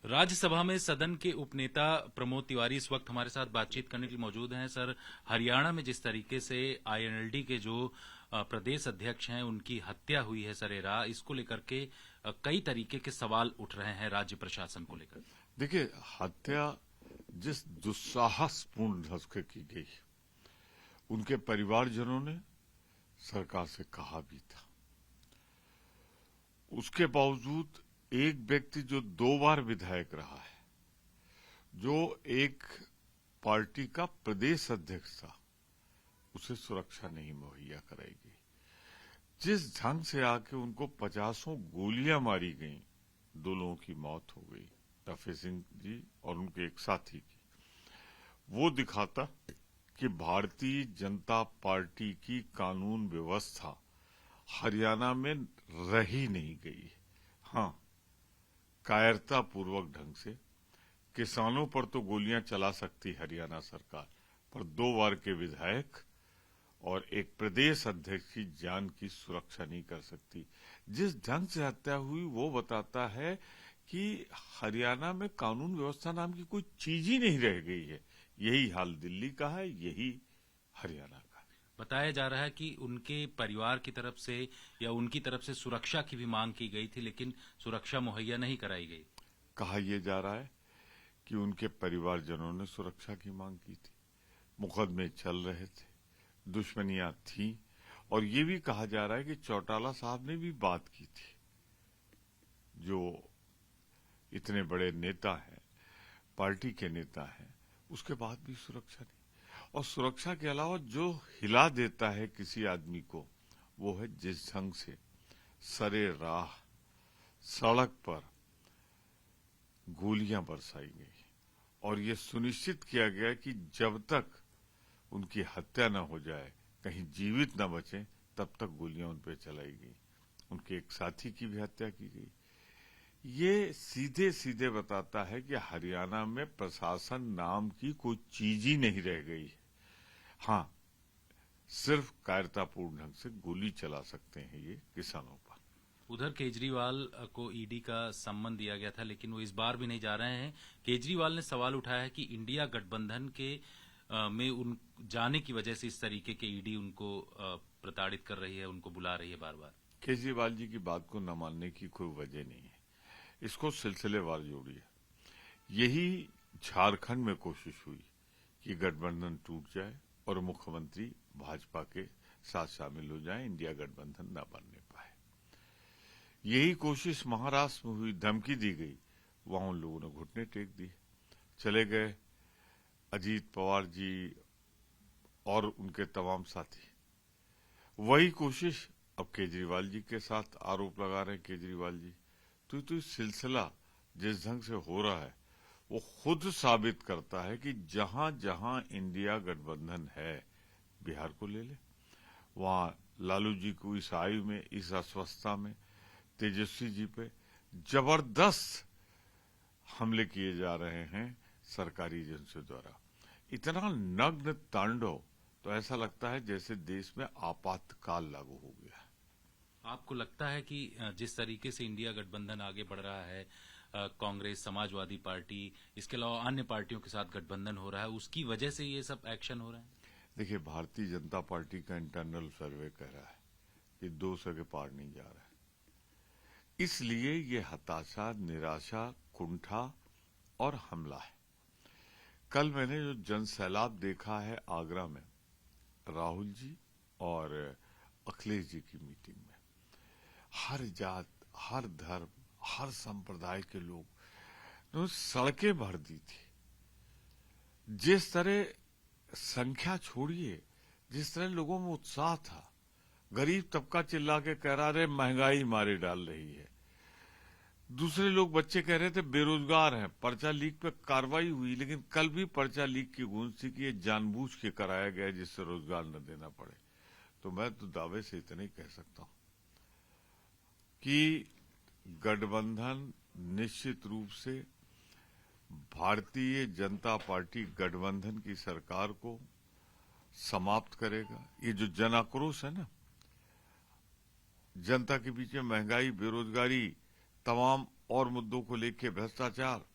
राज्यसभा में सदन के उपनेता प्रमोद तिवारी इस वक्त हमारे साथ बातचीत करने के लिए मौजूद हैं। सर, हरियाणा में जिस तरीके से आईएनएलडी के जो प्रदेश अध्यक्ष हैं उनकी हत्या हुई है सरेराह, इसको लेकर के कई तरीके के सवाल उठ रहे हैं राज्य प्रशासन को लेकर। देखिए, हत्या जिस दुस्साहसपूर्ण ढंग से की गई, उनके परिवारजनों ने सरकार से कहा भी था। उसके बावजूद एक व्यक्ति जो 2 बार विधायक रहा है, जो एक पार्टी का प्रदेश अध्यक्ष था, उसे सुरक्षा नहीं मुहैया कराई गई। जिस ढंग से आके उनको 50 गोलियां मारी गईं, 2 लोगों की मौत हो गई, टफे सिंह जी और उनके एक साथी की, वो दिखाता कि भारतीय जनता पार्टी की कानून व्यवस्था हरियाणा में रही नहीं गई। हाँ, कायरतापूर्वक ढंग से किसानों पर तो गोलियां चला सकती हरियाणा सरकार, पर 2 बार के विधायक और एक प्रदेश अध्यक्ष की जान की सुरक्षा नहीं कर सकती। जिस ढंग से हत्या हुई वो बताता है कि हरियाणा में कानून व्यवस्था नाम की कोई चीज ही नहीं रह गई है। यही हाल दिल्ली का है, यही हरियाणा का। बताया जा रहा है कि उनके परिवार की तरफ से या उनकी तरफ से सुरक्षा की भी मांग की गई थी, लेकिन सुरक्षा मुहैया नहीं कराई गई। कहा यह जा रहा है कि उनके परिवारजनों ने सुरक्षा की मांग की थी, मुकदमे चल रहे थे, दुश्मनियां थी, और ये भी कहा जा रहा है कि चौटाला साहब ने भी बात की थी, जो इतने बड़े नेता हैं, पार्टी के नेता हैं, उसके बाद भी सुरक्षा नहीं। और सुरक्षा के अलावा जो हिला देता है किसी आदमी को, वो है जिस ढंग से सरेराह सड़क पर गोलियां बरसाई गई और ये सुनिश्चित किया गया कि जब तक उनकी हत्या न हो जाए, कहीं जीवित न बचे, तब तक गोलियां उन पर चलाई गई। उनके एक साथी की भी हत्या की गई। ये सीधे सीधे बताता है कि हरियाणा में प्रशासन नाम की कोई चीज ही नहीं रह गई है। हाँ, सिर्फ कायरतापूर्ण ढंग से गोली चला सकते हैं ये किसानों पर। उधर केजरीवाल को ईडी का सम्मन दिया गया था, लेकिन वो इस बार भी नहीं जा रहे हैं। केजरीवाल ने सवाल उठाया है कि इंडिया गठबंधन के में उन जाने की वजह से इस तरीके के ईडी उनको प्रताड़ित कर रही है, उनको बुला रही है बार बार। केजरीवाल जी की बात को न मानने की कोई वजह नहीं है, इसको सिलसिलेवार जोड़िए। यही झारखंड में कोशिश हुई कि गठबंधन टूट जाए और मुख्यमंत्री भाजपा के साथ शामिल हो जाए, इंडिया गठबंधन न बनने पाए। यही कोशिश महाराष्ट्र में हुई, धमकी दी गई, वहां उन लोगों ने घुटने टेक दिए, चले गए अजीत पवार जी और उनके तमाम साथी। वही कोशिश अब केजरीवाल जी के साथ आरोप लगा रहे हैं केजरीवाल जी। तो इस सिलसिला जिस ढंग से हो रहा है, वो खुद साबित करता है कि जहां जहां इंडिया गठबंधन है, बिहार को ले ले, वहां लालू जी को इस आयु में, इस अस्वस्थता में, तेजस्वी जी पे जबरदस्त हमले किए जा रहे हैं सरकारी एजेंसियों द्वारा। इतना नग्न तांडव, तो ऐसा लगता है जैसे देश में आपातकाल लागू हो गया। आपको लगता है कि जिस तरीके से इंडिया गठबंधन आगे बढ़ रहा है, कांग्रेस, समाजवादी पार्टी, इसके अलावा अन्य पार्टियों के साथ गठबंधन हो रहा है, उसकी वजह से ये सब एक्शन हो रहा है? देखिए, भारतीय जनता पार्टी का इंटरनल सर्वे कह रहा है कि 200 के पार नहीं जा रहा है। इसलिए ये हताशा, निराशा, कुंठा और हमला है। कल मैंने जो जनसैलाब देखा है आगरा में, राहुल जी और अखिलेश जी की मीटिंग में, हर जात, हर धर्म, हर संप्रदाय के लोग सड़कें भर दी थी। जिस तरह संख्या छोड़िए, जिस तरह लोगों में उत्साह था, गरीब तबका चिल्ला के कह रहा है महंगाई मारे डाल रही है। दूसरे लोग, बच्चे कह रहे थे बेरोजगार हैं, पर्चा लीक पे कार्रवाई हुई, लेकिन कल भी पर्चा लीक की गूंज थी कि ये जानबूझ के कराया गया जिससे रोजगार न देना पड़े। तो मैं तो दावे से इतना ही कह सकता हूं कि गठबंधन निश्चित रूप से भारतीय जनता पार्टी गठबंधन की सरकार को समाप्त करेगा। ये जो जन आक्रोश है ना, जनता के बीच में महंगाई, बेरोजगारी, तमाम और मुद्दों को लेकर भ्रष्टाचार,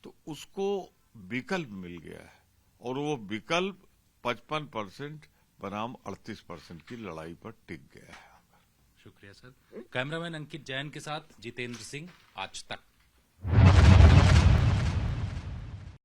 तो उसको विकल्प मिल गया है और वो विकल्प 55% बनाम 38% की लड़ाई पर टिक गया है। शुक्रिया सर। कैमरामैन अंकित जैन के साथ जितेंद्र सिंह, आज तक।